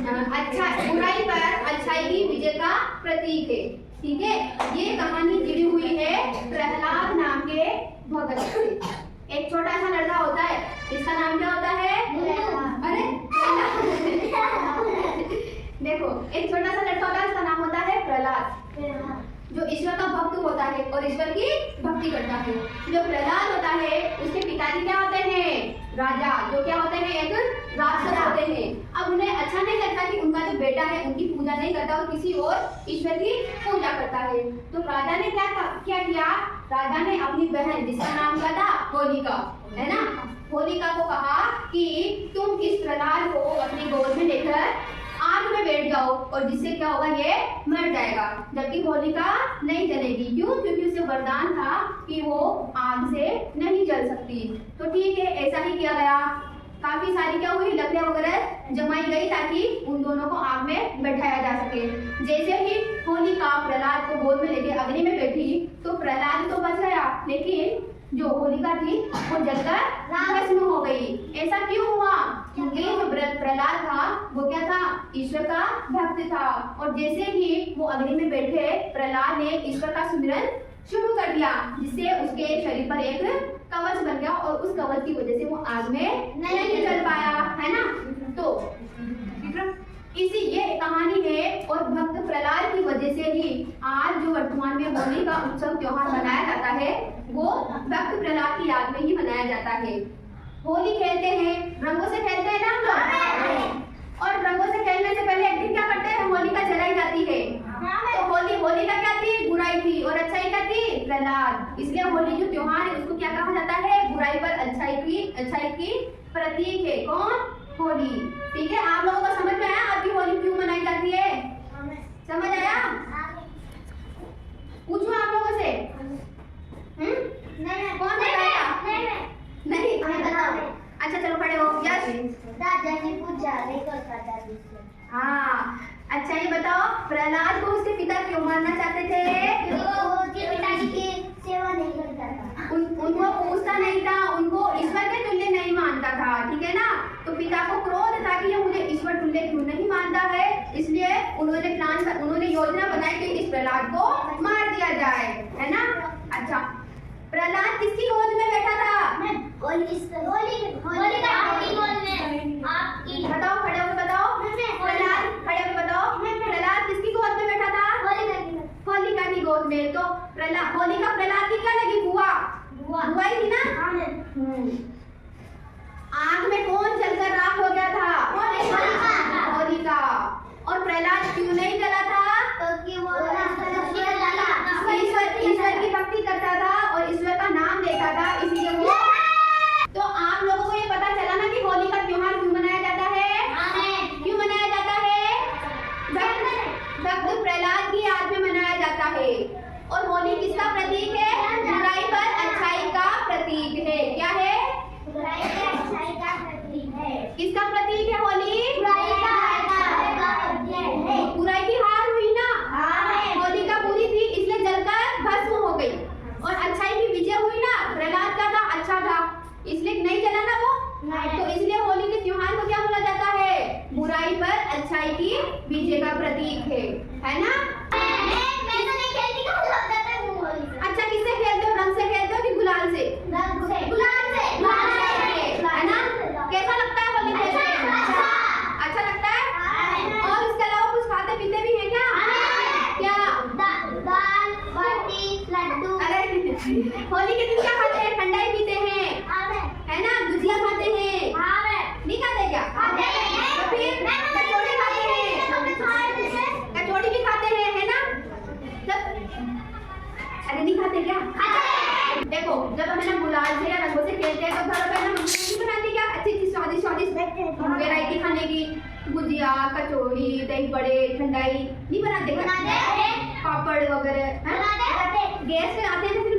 अच्छा बुराई पर अच्छाई की विजय का प्रतीक है। ठीक है, ये कहानी जुड़ी हुई है प्रहलाद नाम के भगत से। एक छोटा सा लड़का होता है, इसका नाम क्या होता है? अरे देखो, एक छोटा सा लड़का होता है, इसका नाम होता है प्रहलाद, जो ईश्वर का भक्त होता है और ईश्वर की भक्ति करता है। जो प्रहलाद होता है उसके पिताजी क्या होते हैं? राजा, जो क्या होते हैं? एक राक्षस होते हैं। अब उन्हें अच्छा नहीं लगता कि उनका जो बेटा है उनकी पूजा नहीं करता और किसी और ईश्वर की पूजा करता है। तो राजा ने क्या किया? राजा ने अपनी बहन, जिसका नाम क्या था? होलिका, है ना, होलिका को कहा कि तुम इस प्रहलाद को अपनी गोद में लेकर आग में बैठ जाओ और जिससे क्या होगा? ये मर जाएगा। जबकि होलिका नहीं जलेगी। क्यों? क्योंकि उसे वरदान था कि वो आग से नहीं जल सकती। तो ठीक है, ऐसा ही किया गया। काफी सारी क्या हुई? लकड़ियां वगैरह जमाई गई ताकि उन दोनों को आग में बैठाया जा सके। जैसे ही होलिका प्रहलाद को गोद में लेके अग्नि में बैठी तो प्रहलाद तो बच गया, लेकिन जो होलिका थी वो जलकर भस्म हो गई। ऐसा क्यों हुआ? क्योंकि जो प्रहलाद था वो क्या था? ईश्वर का भक्त था। और जैसे ही वो अग्नि में बैठे, प्रहलाद ने ईश्वर का सुमिरन शुरू कर दिया, जिससे उसके शरीर पर एक कवच बन गया और उस कवच की वजह से वो आग में नहीं जल पाया, है ना। तो इसी ये कहानी है और भक्त प्रहलाद की वजह से ही आज जो वर्तमान में होली का उत्सव त्योहार मनाया जाता है वो भक्त प्रहलाद की याद में ही मनाया जाता है। होली खेलते हैं, रंगों से खेलते हैं ना हम लोग, और रंगों से खेलने से पहले एक दिन क्या करते हैं? होलिका जलाई जाती है। तो होलिका क्या थी? बुराई थी, और अच्छाई क्या थी? प्रहलाद। इसलिए होली जो त्योहार है उसको क्या कहा जाता है? बुराई पर अच्छाई की प्रतीक है। कौन? होली। ठीक है, आप लोगों को समझ में आया आपकी होली क्यों मनाई जाती है? समझ आया? पूछूं आप लोगों से? नहीं, कौन बताएगा? नहीं बताओ। अच्छा चलो खड़े हो। यस, दादाजी पूछा नहीं करता। हाँ, अच्छा ये बताओ, प्रहलाद को उसके पिता क्यों मारना चाहते थे? वो उसके पिताजी की सेवा नहीं करता था। उनको पूछता नहीं था, उनको ईश्वर के तुल्य नहीं मानता था। ठीक है ना। तो पिता को क्रोध था कि ये मुझे ईश्वर तुल्य क्यों नहीं मानता है, इसलिए उन्होंने योजना बनाई कि इस प्रहलाद को मार दिया जाए, है ना। अच्छा, प्रहलाद किसकी गोद में बैठा था? बताओ, खड़े होकर बताओ। प्रहलाद खड़े होकर बताओ, प्रहलाद किसकी गोद में बैठा था? होलिका की गोद में। तो होलिका प्रहलाद की क्या लगी? बुआ ही थी ना। आग में कौन जलकर राख हो गया था? होलिका। और प्रहलाद क्यों नहीं जला था? क्योंकि वो ईश्वर की भक्ति करता था और ईश्वर का नाम लेता था, इसलिए वो। तो आप लोगों को ये पता चला ना कि होली का त्योहार क्यों मनाया जाता है? क्यों मनाया जाता है? भक्त प्रहलाद की याद में मनाया जाता है। और होली किसका प्रतीक है? बुराई पर अच्छाई का प्रतीक है। क्या है? किसका प्रतीक है होली? बुराई की हार हुई ना। होलिका बुरी थी इसलिए जलकर भस्म हो गई, और अच्छाई की विजय हुई ना। प्रहलाद का था, अच्छा था, इसलिए नहीं जला ना वो। तो इसलिए होली के त्योहार को क्या बोला जाता है? बुराई पर अच्छाई की विजय का प्रतीक है ना। अच्छा, किससे खेलते हो? रंग से खेलते हो कि गुलाल से? गुलाल से, है ना। कैसा लगता है होली खेलते? अच्छा लगता है। और इसके अलावा कुछ खाते पीते भी हैं क्या? क्या? दाल, बाटी, लड्डू। अरे होली के दिन क्या खाते हैं? ठंडाई पीते हैं, है ना। गुजिया खाते हैं, नहीं खाते क्या? तो फिर कचौड़ी खाते हैं, कचौड़ी भी खाते हैं, है ना। अरे नहीं खाते क्या? देखो, जब हम ना गुलाल से या रंगों से खेलते हैं तो घर पर हम नहीं बनाते क्या? अच्छी स्वादिष्ट वैरायटी खाने की, गुजिया, कचौड़ी, दही बड़े, ठंडाई नहीं बनाते क्या? पापड़ वगैरह गैस पे आते हैं तो फिर